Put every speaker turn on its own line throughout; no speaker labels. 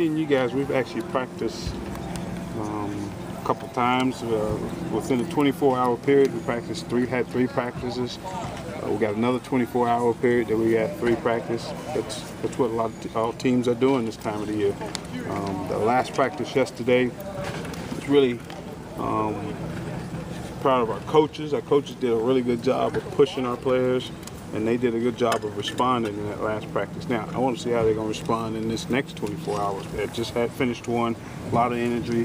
seeing you guys, we've actually practiced a couple times within a 24-hour period. We had three practices. We got another 24-hour period that we had 3 practices. That's what a lot of all teams are doing this time of the year. The last practice yesterday was really proud of our coaches. Our coaches did a really good job of pushing our players, and they did a good job of responding in that last practice. Now, I want to see how they're going to respond in this next 24 hours. They just had finished one, a lot of energy.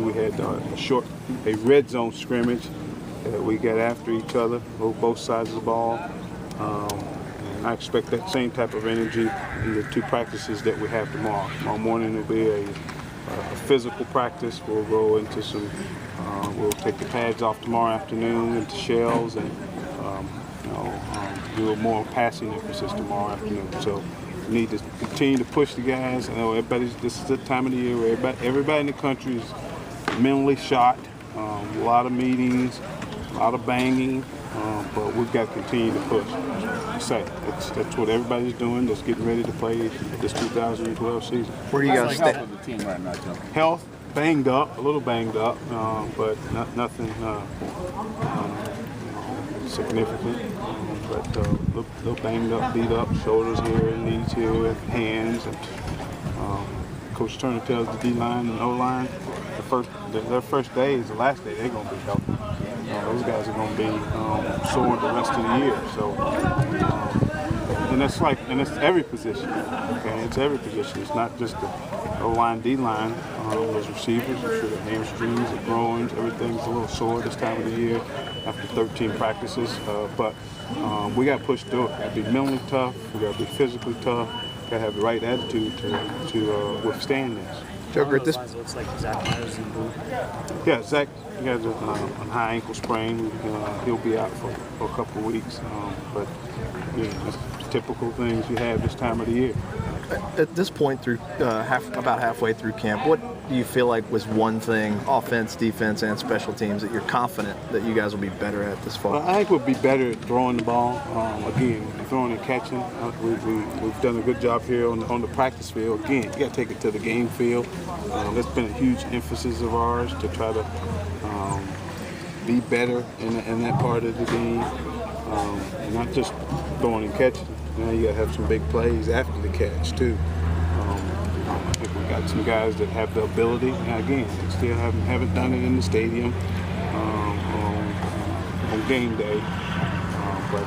We had a red zone scrimmage that we got after each other, both sides of the ball. And I expect that same type of energy in the 2 practices that we have tomorrow. Tomorrow morning will be a physical practice. We'll go into we'll take the pads off tomorrow afternoon into shells and do a more passing emphasis tomorrow afternoon. So we need to continue to push the guys. I know this is the time of the year where everybody in the country is mentally shot. A lot of meetings, a lot of banging, but we've got to continue to push. That's what everybody's doing. That's getting ready to play this 2012 season.
Where do you guys stand
with the team right now, Joe?
Health, a little banged up, but nothing significant. But a little banged up, beat up, shoulders here, knees here, hands. And, Coach Turner tells the D-line and O-line their first day is the last day they're going to be healthy. Those guys are going to be sore the rest of the year. So, and it's every position. Okay, it's every position. It's not just the O-line, D-line. Those receivers, I'm sure the hamstrings, the groins, everything's a little sore this time of the year after 13 practices. But we got to push through it. Got to be mentally tough. We got to be physically tough. Got to have the right attitude to withstand this.
Joker, at this
looks like Zach Myers in blue.
Yeah, Zach has a high ankle sprain. He'll be out for a couple of weeks. But it's typical things you have this time of the year.
At this point, through about halfway through camp, what do you feel like was one thing, offense, defense, and special teams, that you're confident that you guys will be better at this fall?
Well, I think we'll be better at throwing the ball. Again, throwing and catching. We've done a good job here on the practice field. Again, you got to take it to the game field. That's been a huge emphasis of ours to try to be better in that part of the game, and not just throwing and catching. Now you got to have some big plays after the catch too. I think we got some guys that have the ability. Now again, they still haven't done it in the stadium on game day, but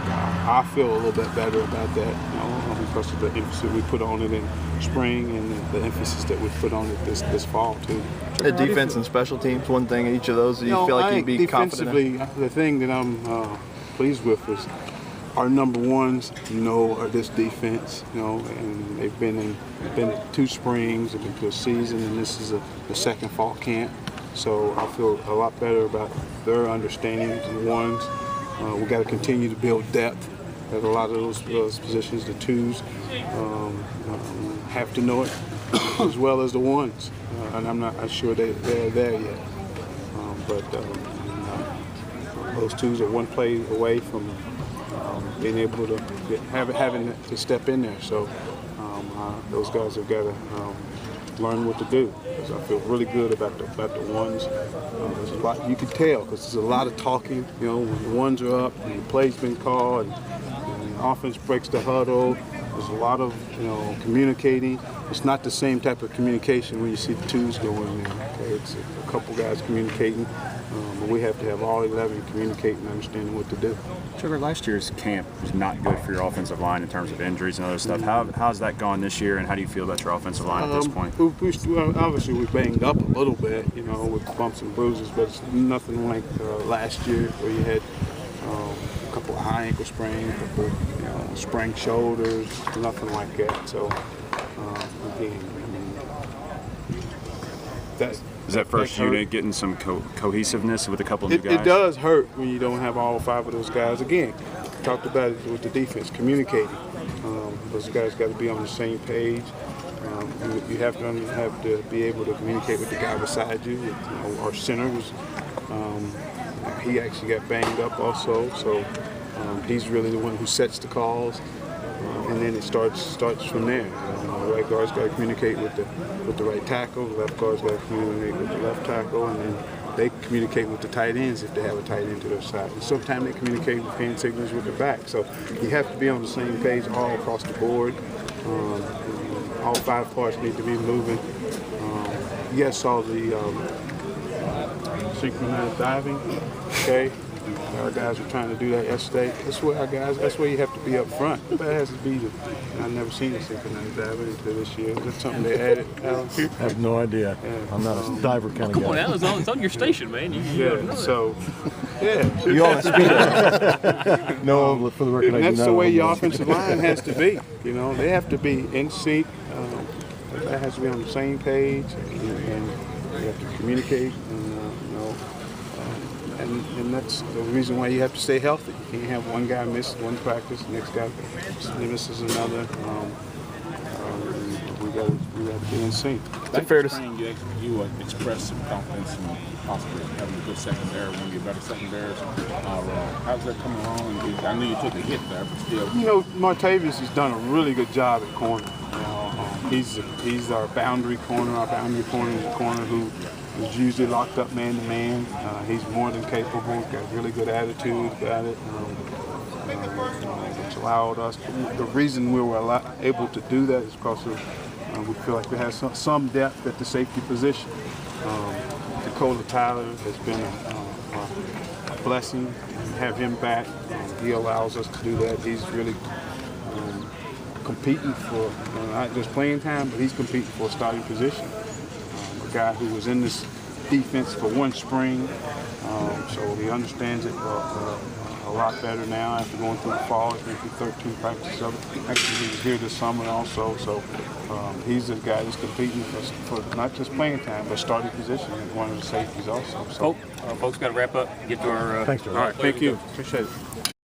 I feel a little bit better about that, because of the emphasis we put on it in spring and the emphasis that we put on it this fall too.
At defense and special teams, one thing in each of those, do you feel like you'd be confident in?
Defensively, the thing that I'm pleased with is our number ones, are this defense, and they've been to 2 springs, they've been to a season, and this is the second fall camp. So I feel a lot better about their understanding of the ones. We got to continue to build depth at a lot of those positions. The 2s have to know it as well as the 1s, and I'm not sure they're there yet. But those 2s are one play away from being able to having to step in there. So those guys have got to learn what to do. So I feel really good about the 1s. There's a lot you can tell because there's a lot of talking. When the 1s are up and the play's been called and the offense breaks the huddle. There's a lot of communicating. It's not the same type of communication when you see the 2s go in there. Okay? It's a couple guys communicating. But we have to have all 11 communicating and understanding what to do.
Trevor, last year's camp was not good for your offensive line in terms of injuries and other stuff. How's that gone this year, and how do you feel about your offensive line at this point?
Obviously, we banged up a little bit, with bumps and bruises, but it's nothing like last year where you had a couple of high ankle sprains, a couple sprained shoulders, nothing like that. So, again,
Is that first unit getting some cohesiveness with a couple of new guys?
It does hurt when you don't have all 5 of those guys. Again, we talked about it with the defense, communicating. Those guys got to be on the same page. You have to be able to communicate with the guy beside you. Our center was he actually got banged up also, so he's really the one who sets the calls. and then it starts from there. The right guard's got to communicate with the right tackle. The left guard's got to communicate with the left tackle, and then they communicate with the tight ends if they have a tight end to their side. And sometimes they communicate with hand signals with the back. So you have to be on the same page all across the board. All 5 parts need to be moving. You guys saw the synchronized diving, okay? Our guys were trying to do that yesterday. That's where you have to be up front. That has to be I've never seen a synchronized diving until this year. Is that something they added, Alan?
I have no idea.
Yeah.
I'm not a diver kind of
Come
guy.
on, Alan, it's on your station, man.
Yeah, so, yeah.
You all speed.
No, for the record,
And
I do
that's
not
the way
own
your
one.
offensive line has to be. You know, they have to be in sync. That has to be on the same page, and you have to communicate. And that's the reason why you have to stay healthy. You can't have one guy miss one practice, the next guy misses another. We got to be in sync.
Is it fair to
spring, you express some confidence in possibly having a good secondary, one of your better secondaries. How's that coming along? And I know you took a hit there, but still.
You know, Martavius has done a really good job at corner. He's our boundary corner. Our boundary corner is a corner who is usually locked up man-to-man. He's more than capable. He's got a really good attitude about it. Which allowed us. The reason we were able to do that is because we feel like we have some depth at the safety position. Dakota Tyler has been a blessing. Have him back. He allows us to do that. He's really competing for not just playing time, but he's competing for a starting position. A guy who was in this defense for one spring, so he understands it a lot better now after going through the fall. He's been through 13 practices of it. Actually, he was here this summer also, so he's the guy that's competing for not just playing time, but starting position at one of the safeties also. So.
Folks, got to wrap up. Get to our.
Thanks, Joe.
All right, thank you. Appreciate it.